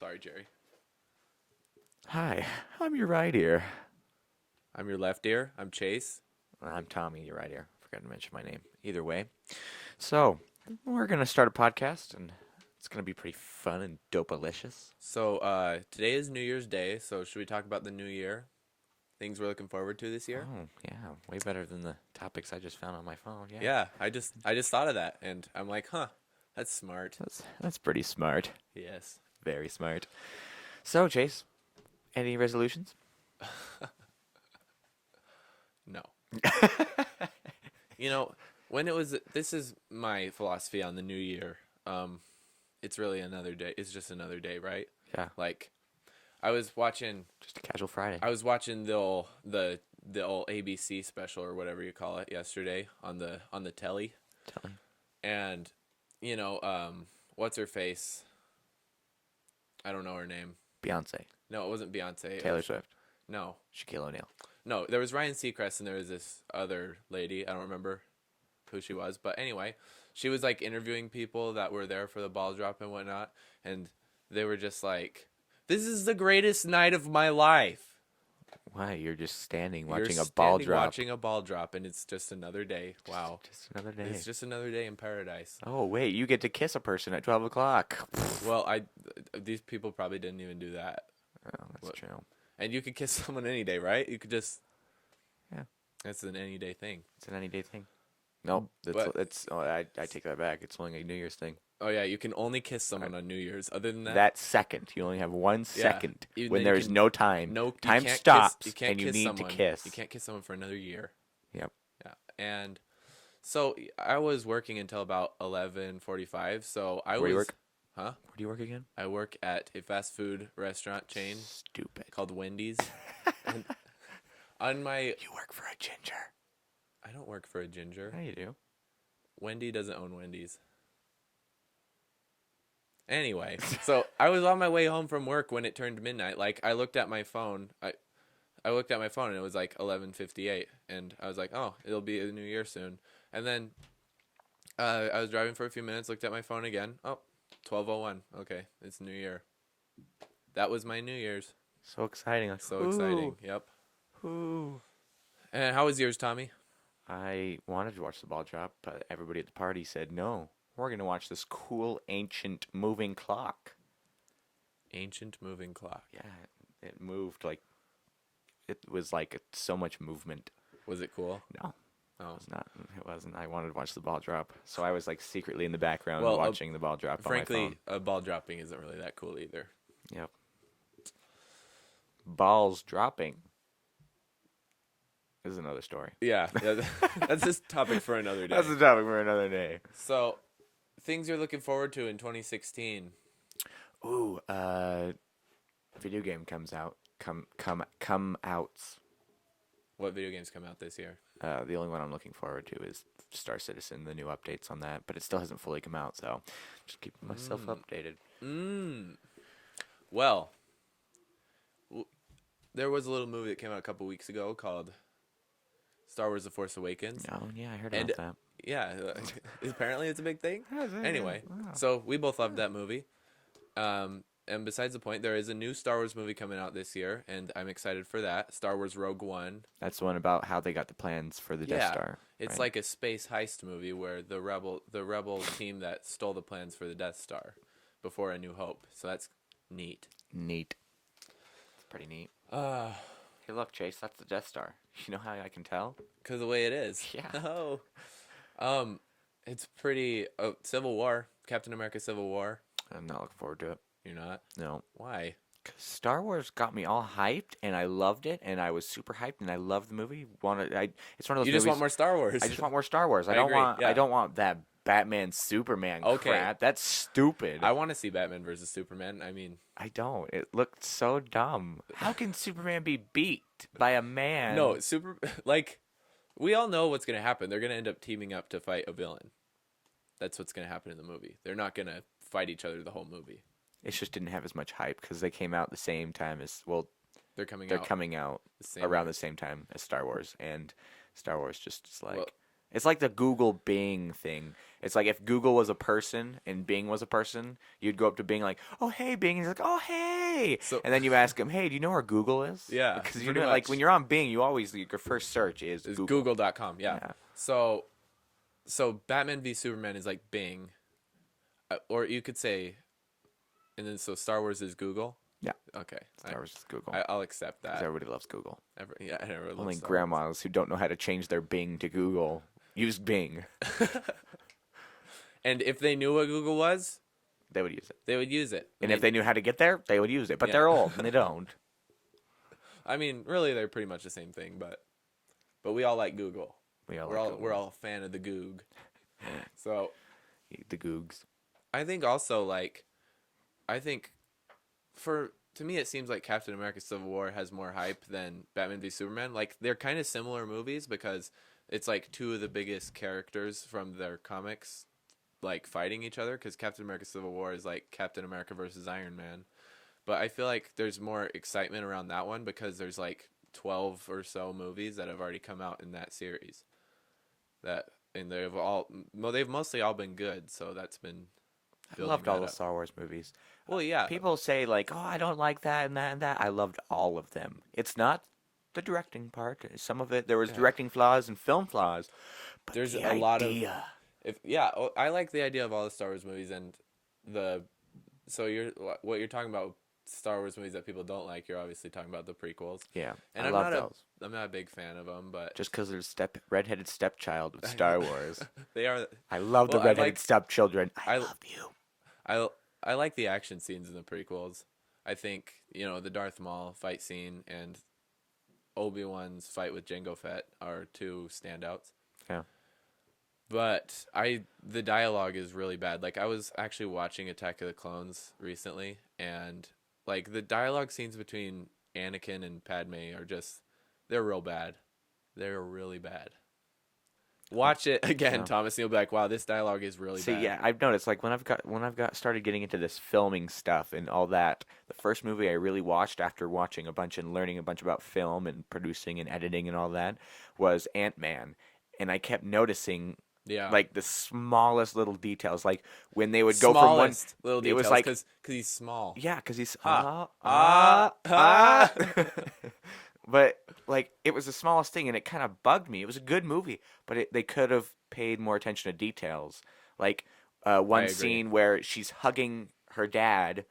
Sorry, Jerry. Hi, I'm your right ear. I'm your left ear. I'm Chase. I'm Tommy, your right ear. Forgot to mention my name. Either way. So, we're going to start a podcast, and it's going to be pretty fun and dope-alicious. Today is New Year's Day, so should we talk about the new year? Things we're looking forward to this year? Oh, yeah, way better than the topics I just found on my phone. Yeah, Yeah, I just thought of that and I'm like, huh, that's smart. that's pretty smart. Yes. Very smart. So, Chase, any resolutions? No. You know, when it was this is my philosophy on the new year. It's really another day. It's just another day, right? Yeah, Like I was watching just a casual Friday. I was watching the old ABC special or whatever you call it yesterday on the telly. Tell me. And what's her face? I don't know her name. Beyonce, No, it wasn't Beyonce. Taylor Swift, No, Shaquille O'Neal. no, there was Ryan Seacrest and there was this other lady. I don't remember who she was, but anyway, she was like interviewing people that were there for the ball drop and whatnot, and they were just like, "This is the greatest night of my life." Why, you're just standing You're watching a ball standing drop. watching a ball drop, and it's just another day. Wow, Just another day. it's just another day in paradise. Oh, wait, you get to kiss a person at 12 o'clock. Well, these people probably didn't even do that. Oh, that's What? true. And you could kiss someone any day, right? You could just. Yeah, That's an any day thing. it's an any day thing. Nope, But I take that back. It's only a New Year's thing. oh yeah, you can only kiss someone on New Year's. Other than that, That second, you only have one yeah. second Even when then you there is can no time. no. You Time can't stops, kiss. You can't and you kiss need someone. to kiss. You can't kiss someone for another year. Yep. Yeah. And so I was working until about 11:45. So I Where do you was, work? huh? Where do you work again? I work at a fast food restaurant chain Stupid. called Wendy's. And on my, You work for a ginger. I don't work for a ginger. Yeah, you do. Wendy doesn't own Wendy's. Anyway, so I was on my way home from work when it turned midnight. Like I looked at my phone. I looked at my phone and it was like 11:58, and I was like, "Oh, it'll be a new year soon." And then I was driving for a few minutes, looked at my phone again. Oh, 12:01. Okay, it's New Year. That was my New Year's. So exciting. Like, So exciting. Yep. Ooh. And how was yours, Tommy? I wanted to watch the ball drop, but everybody at the party said no. We're going to watch this cool ancient moving clock. Ancient moving clock. Yeah, it moved like it was like so much movement. Was it cool? No, Oh. it was not. It wasn't. I wanted to watch the ball drop, so I was like secretly in the background Well, watching the ball drop on my frankly, phone. ball dropping isn't really that cool either. Yep. Balls dropping is another story. Yeah, that's this topic for another day. That's a topic for another day. So, things you're looking forward to in 2016. Ooh, video game comes out. Come outs. What video games come out this year? The only one I'm looking forward to is Star Citizen, the new updates on that, but it still hasn't fully come out, so just keeping myself updated. Well, there was a little movie that came out a couple weeks ago called Star Wars: The Force Awakens. Oh yeah, I heard And about that. yeah, apparently it's a big thing. Is it? Anyway, Wow. so we both loved that movie. And besides the point, there is a new Star Wars movie coming out this year, and I'm excited for that. Star Wars Rogue One. That's the one about how they got the plans for the Death Yeah, Star. it's right? like a space heist movie where the rebel team that stole the plans for the Death Star before A New Hope. So that's neat. Neat. It's pretty neat. Uh, Hey, look, Chase, that's the Death Star. You know how I can tell? Cause the way it is. Yeah. Oh. It's pretty. Civil War, Captain America: Civil War. I'm not looking forward to it. You're not. No. Why? 'Cause Star Wars got me all hyped, and I loved it, and I was super hyped, and I loved the movie. It's one of those You just movies. want more Star Wars. I just want more Star Wars. I agree, I yeah. don't want that Batman Superman Okay. crap. That's stupid. I want to see Batman versus Superman. I mean, I don't. It looked so dumb. How can Superman be beat by a man? no, like we all know what's gonna happen. They're gonna end up teaming up to fight a villain. That's what's gonna happen in the movie. They're not gonna fight each other the whole movie. It just didn't have as much hype because they came out the same time as They're coming they're out coming out the same around the same time as Star Wars, and Star Wars just is like Well, It's like the Google Bing thing. It's like if Google was a person and Bing was a person, you'd go up to Bing like, "Oh hey Bing," and he's like, "Oh hey," So and then you ask him, "Hey, do you know where Google is?" yeah, Because you pretty know, like when much you're on Bing, you always your first search is is Google. Google.com. Yeah. Yeah. So Batman v Superman is like Bing, or you could say, and then so Star Wars is Google. Yeah. Okay, Star Wars is Google. I'll accept Because that. everybody loves Google. Yeah, I never Only loved Star Wars. grandmas who don't know how to change their Bing to Google use Bing. And if they knew what Google was, They would use it. they would use it. And if they knew how to get there, they would use it. But Yeah. they're old and they don't. I mean, really, they're pretty much the same thing, but we all like Google. We're all a fan of the Goog. So The Googs. I think also like, I think to me it seems like Captain America: Civil War has more hype than Batman v Superman. Like they're kind of similar movies because it's like two of the biggest characters from their comics like fighting each other. Because Captain America: Civil War is like Captain America versus Iron Man. But I feel like there's more excitement around that one because there's like 12 or so movies that have already come out in that series. And they've mostly all been good, so that's been I building loved all that the up. Star Wars movies. Well, yeah. People say, like, oh, I don't like that and that and that. I loved all of them. It's not the directing part. Some of it, there was Yeah. directing flaws and film flaws. But There's the a lot of idea. I like the idea of all the Star Wars movies and the so what you're talking about Star Wars movies that people don't like. You're obviously talking about the prequels. Yeah, And I I'm love not those. I'm not a big fan of them, but Just because there's redheaded stepchild with Star Wars. they are. I love the Well, I redheaded like- stepchildren. I I- love you. I like the action scenes in the prequels. I think the Darth Maul fight scene and Obi-Wan's fight with Jango Fett are two standouts. Yeah. But the dialogue is really bad. Like I was actually watching Attack of the Clones recently, and like the dialogue scenes between Anakin and Padme they're real bad. They're really bad. Watch it again, Yeah. Thomas. And you'll be like, wow, this dialogue is really See, bad. yeah, I've noticed like when I've got started getting into this filming stuff and all that, the first movie I really watched after watching a bunch and learning a bunch about film and producing and editing and all that was Ant-Man. And I kept noticing Yeah. like the smallest little details, like when they would go from one Smallest little it details was like because he's small. yeah, because he's Ah. but like it was the smallest thing, and it kind of bugged me. It was a good movie, but they could have paid more attention to details. Like one agree. scene where she's hugging her dad,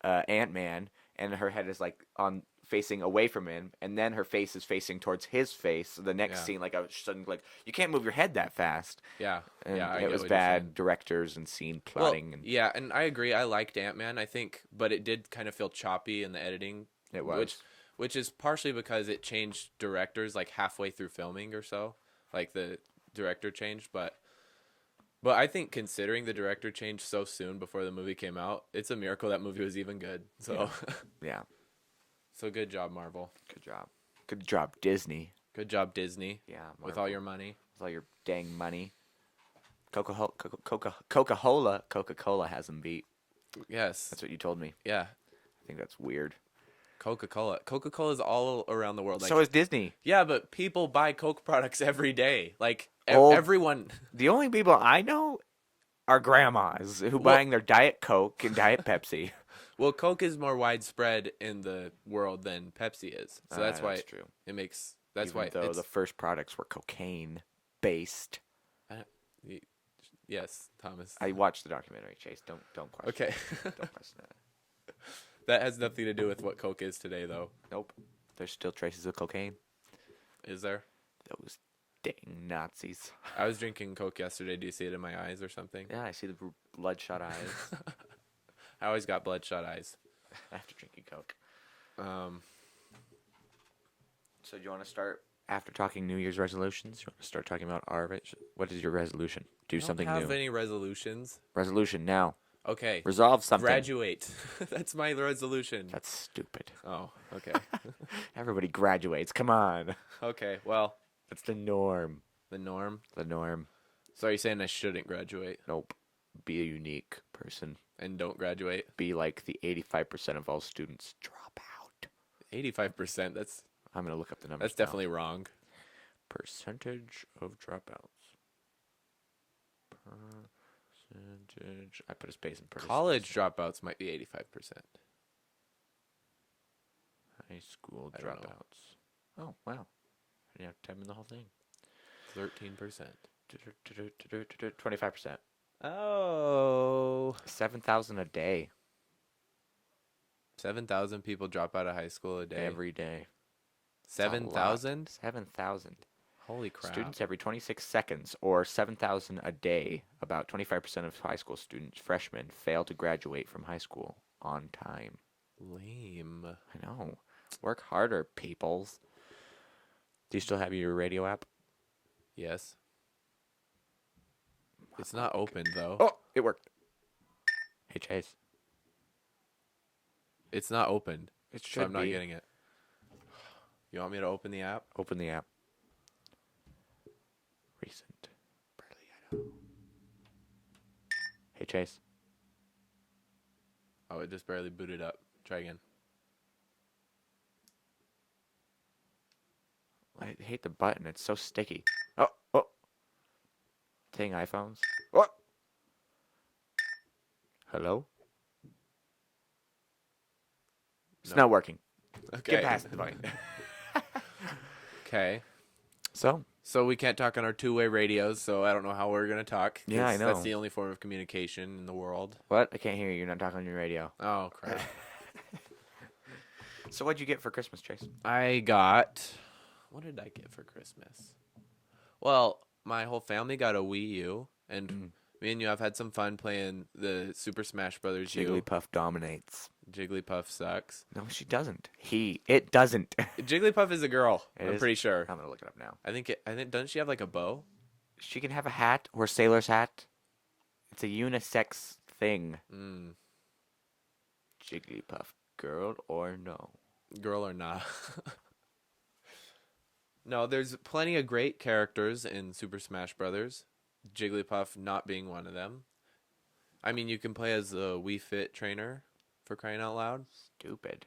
Ant-Man, and her head is like on facing away from him, and then her face is facing towards his face. So the next Yeah. scene, like I was suddenly like, you can't move your head that fast. Yeah. And Yeah. I it get was what you're saying. bad directors and scene Well, plotting. And yeah, and I agree. I liked Ant-Man. I think, but it did kind of feel choppy in the editing. it was. Which is partially because it changed directors like halfway through filming or so. Like the director changed, but I think considering the director changed so soon before the movie came out, it's a miracle that movie was even good. So Yeah. so good job, Marvel. Good job. Good job, Disney. Good job, Disney. Yeah. With Marvel. all your money. With all your dang money. Coca-Cola has them beat. Yes. That's what you told me. Yeah. I think that's weird. Coca-Cola is all around the world. Like, So is Disney. yeah, but people buy Coke products every day. Like Old- everyone. The only people I know are grandmas who Well- buying their Diet Coke and Diet Pepsi. Well, Coke is more widespread in the world than Pepsi is, so that's why true. it makes. That's Even why though it's the first products were cocaine based. yes, Thomas. I watched the documentary. Chase, don't question. Okay, it. Don't question that. that has nothing to do with what Coke is today, though. Nope. There's still traces of cocaine. Is there? Those dang Nazis. I was drinking Coke yesterday. Do you see it in my eyes or something? Yeah, I see the bloodshot eyes I always got bloodshot eyes. after drinking Coke. Um, So do you want to start after talking New Year's resolutions? You want to start talking about what is your resolution? Do something I don't new. have any resolutions. Resolution now. Okay. Resolve something. Graduate. That's my resolution. That's stupid. Oh, okay. Everybody graduates. Come on. Okay. Well, That's the norm. the norm. The norm. So are you saying I shouldn't graduate Nope. Be a unique person. and don't graduate? Be like the 85% of all students drop out. 85%. That's I'm going to look up the numbers. That's definitely wrong. Percentage of dropouts. Percentage. I put a space in College dropouts might be 85%. High school I don't know. dropouts. Oh, wow. Yeah, time in the whole thing. 13%. 25%. Oh. 7,000 a day. 7,000 people drop out of high school a day. Every day. 7,000? 7,000. Holy crap. Students every 26 seconds, or 7,000 a day. About 25% of high school students, freshmen, fail to graduate from high school on time. Lame. I know. Work harder, peoples. Do you still have your radio app? Yes. It's not open, though. Oh, it worked. Hey, Chase. It's not opened. It So should I'm not be. getting it. You want me to open the app? Open the app. Recent. Barely Idaho. Hey, Chase. Oh, it just barely booted up. Try again. I hate the button. It's so sticky. Oh. Dang iPhones. What? Hello? It's No. not working. Okay. Get past the button. Okay. So, we can't talk on our two-way radios, so I don't know how we're going to talk. Yeah, I 'cause know. That's the only form of communication in the world. what? I can't hear you. You're not talking on your radio. Oh, crap. So what'd you get for Christmas, Chase? I got... What did I get for Christmas? Well, my whole family got a Wii U, and me and you have had some fun playing the Super Smash Brothers U. Jigglypuff dominates. Jigglypuff sucks. No, she doesn't. It doesn't. Jigglypuff is a girl. It I'm is? pretty sure. I'm gonna look it up now. I think doesn't she have like a bow? She can have a hat or a sailor's hat. It's a unisex thing. Mm, Jigglypuff, girl or no? girl or not? No, there's plenty of great characters in Super Smash Brothers. Jigglypuff not being one of them. I mean, you can play as a Wii Fit trainer, for crying out loud. Stupid.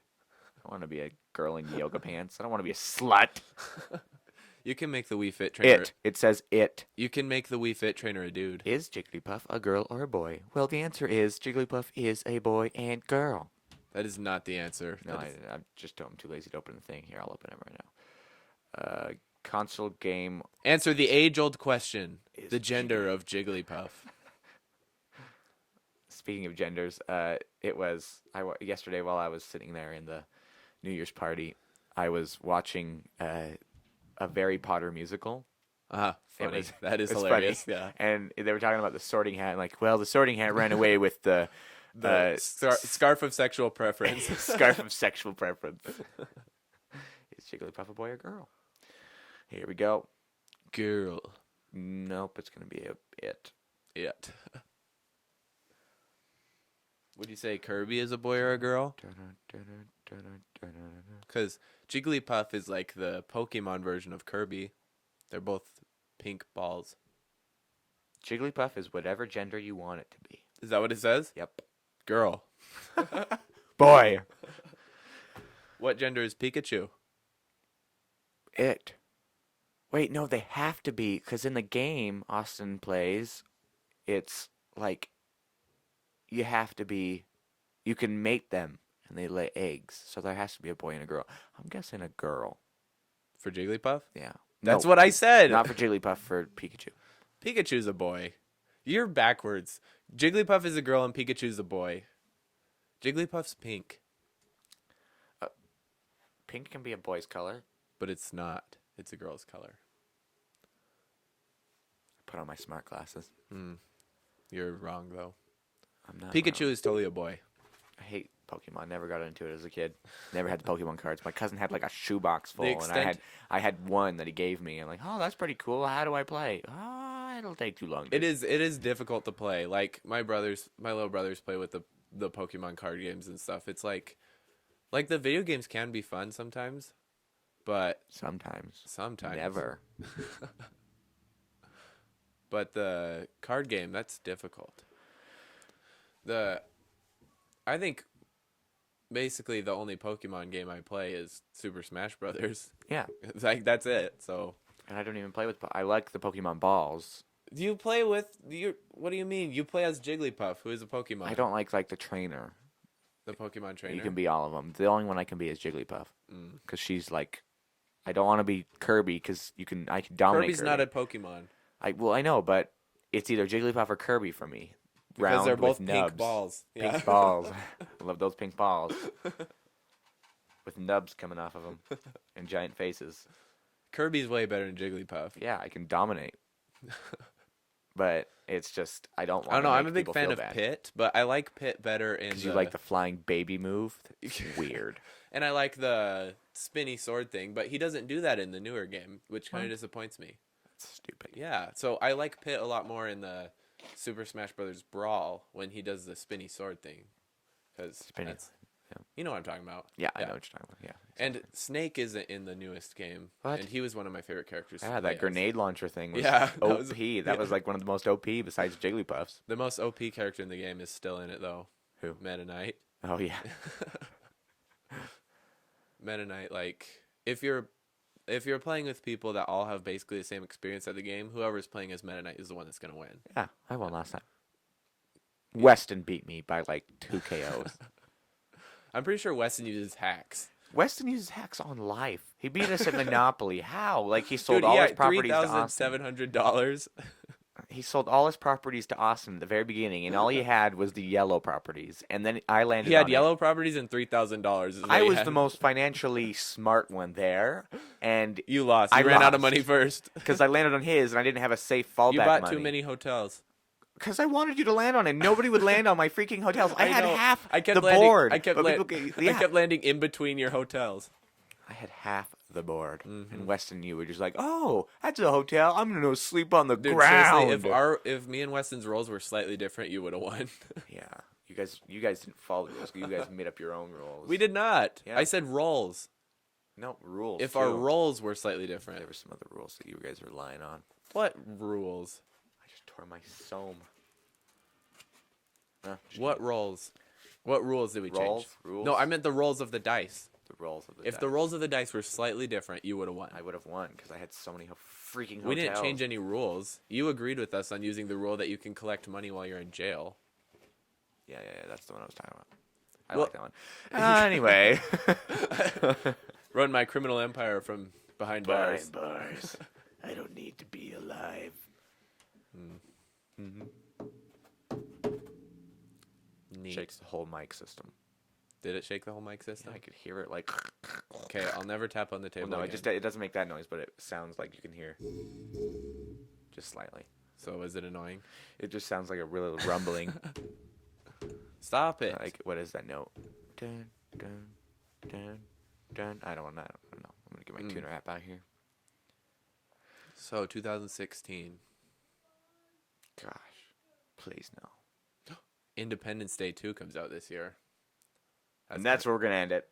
I want to be a girl in yoga pants. I don't want to be a slut. You can make the Wii Fit trainer. It says it. You can make the Wii Fit trainer a dude. Is Jigglypuff a girl or a boy? Well, the answer is Jigglypuff is a boy and girl. That is not the answer. No, I'm too lazy to open the thing. Here, I'll open it right now. Console game. Answer the age-old question: Is the gender of Jigglypuff. Speaking of genders, yesterday while I was sitting there in the New Year's party, I was watching a Harry Potter musical. Funny. That is It's hilarious. funny. Yeah. And they were talking about the Sorting Hat, and like, well, the Sorting Hat ran away with the Scarf of sexual preference. scarf of sexual preference. Is Jigglypuff a boy or girl? Here we go. Girl. Nope, it's gonna be it. It. Would you say Kirby is a boy or a girl? Because Jigglypuff is like the Pokemon version of Kirby. They're both pink balls. Jigglypuff is whatever gender you want it to be. Is that what it says? Yep. Girl. Boy. What gender is Pikachu? It. Wait, no, they have to be, because in the game Austin plays, it's like you have to be, you can mate them and they lay eggs. So there has to be a boy and a girl. I'm guessing a girl. For Jigglypuff? Yeah. That's No, what I said. not for Jigglypuff, for Pikachu. Pikachu's a boy. You're backwards. Jigglypuff is a girl and Pikachu's a boy. Jigglypuff's pink, Pink can be a boy's color. but it's not. It's a girl's color. Put on my smart glasses. You're wrong, though. I'm not Pikachu wrong. is totally a boy. I hate Pokemon. Never got into it as a kid. Never had the Pokemon cards. My cousin had like a shoebox full, The and extent- I had one that he gave me. I'm like, oh, that's pretty cool. How do I play? Oh, it'll take too long. It is difficult to play. Like my little brothers play with the Pokemon card games and stuff. It's like the video games can be fun sometimes, but Sometimes. sometimes Never. But the card game, that's difficult. I think basically the only Pokemon game I play is Super Smash Brothers. Yeah. It's like that's it. So And I don't even play with. I like the Pokemon balls. You play with you. What do you mean? You play as Jigglypuff, who is a Pokemon. I don't like the trainer. The Pokemon trainer. You can be all of them. The only one I can be is Jigglypuff Mm. because she's like, I don't want to be Kirby because I can dominate. Kirby's Kirby. not a Pokemon. I know, but it's either Jigglypuff or Kirby for me. Because Round they're both with pink nubs. balls. Yeah. Pink balls. I love those pink balls with nubs coming off of them and giant faces. Kirby's way better than Jigglypuff. Yeah, I can dominate. But it's just I don't want. I don't know. To I'm make a big people fan feel of bad. Pit, but I like Pit better in. Because you like the flying baby move. It's weird. And I like the spinny sword thing, but he doesn't do that in the newer game, which kind of disappoints me. That's stupid. Yeah, so I like Pit a lot more in the Super Smash Brothers Brawl when he does the spinny sword thing, because Yeah. you know what I'm talking about. Yeah, I know what you're talking about. Yeah. And Snake isn't in the newest game, What? and he was one of my favorite characters. Yeah, to that play as. grenade launcher thing was Yeah, that OP. was- That was like one of the most OP besides Jigglypuffs. The most OP character in the game is still in it though. Who? Meta Knight. Oh yeah. Meta Knight, like if you're playing with people that all have basically the same experience at the game, whoever's playing as Meta Knight is the one that's gonna win. Yeah, I won last time. Weston beat me by like 2 KOs. I'm pretty sure Weston uses hacks. Weston uses hacks on life. He beat us at Monopoly. How? Like he sold Dude, all yeah, his properties to Austin. $3,700. He sold all his properties to Austin at the very beginning, and all he had was the yellow properties. And then I landed. He had on it. yellow properties and $3,000. I was the most financially smart one there, and You lost. You I ran out of lost. money first. because I landed on his, and I didn't have a safe fallback You bought money. too many hotels. Because I wanted you to land on it. Nobody would land on my freaking hotels. I had know. half I kept the landing, board. I kept, but land- people yeah. I kept landing in between your hotels. I had half the board. Mm-hmm. And Weston, you were just like, oh, that's a hotel. I'm going to go sleep on the Dude, ground. seriously, if me and Weston's roles were slightly different, you would have won. Yeah. You guys didn't follow the rules. You guys made up your own rules. We did not. Yeah. I said roles. No, rules. If too. our roles were slightly different. There were some other rules that you guys were relying on. What rules? I just tore my soam. What roles? What rules did we Rolls? change? Rules? No, I meant the rolls of the dice. The rolls of the If dice. the rolls of the dice were slightly different, you would have won. I would have won because I had so many freaking hotels. We didn't change any rules. You agreed with us on using the rule that you can collect money while you're in jail. Yeah, that's the one I was talking about. I Well- like that one. Anyway. Run my criminal empire from behind bars. bars. I don't need to be alive. Neat. Shakes the whole mic system. Did it shake the whole mic system? I could hear it like. Okay, I'll never tap on the table. Well, no, again. it doesn't make that noise, but it sounds like you can hear. Just slightly. So is it annoying? It just sounds like a real rumbling. Stop it. Like what is that note? Dun dun dun dun. I don't know. I'm gonna get my tuner app out here. So 2016, Gosh, please no. Independence Day 2 comes out this year. And that's where we're gonna end it.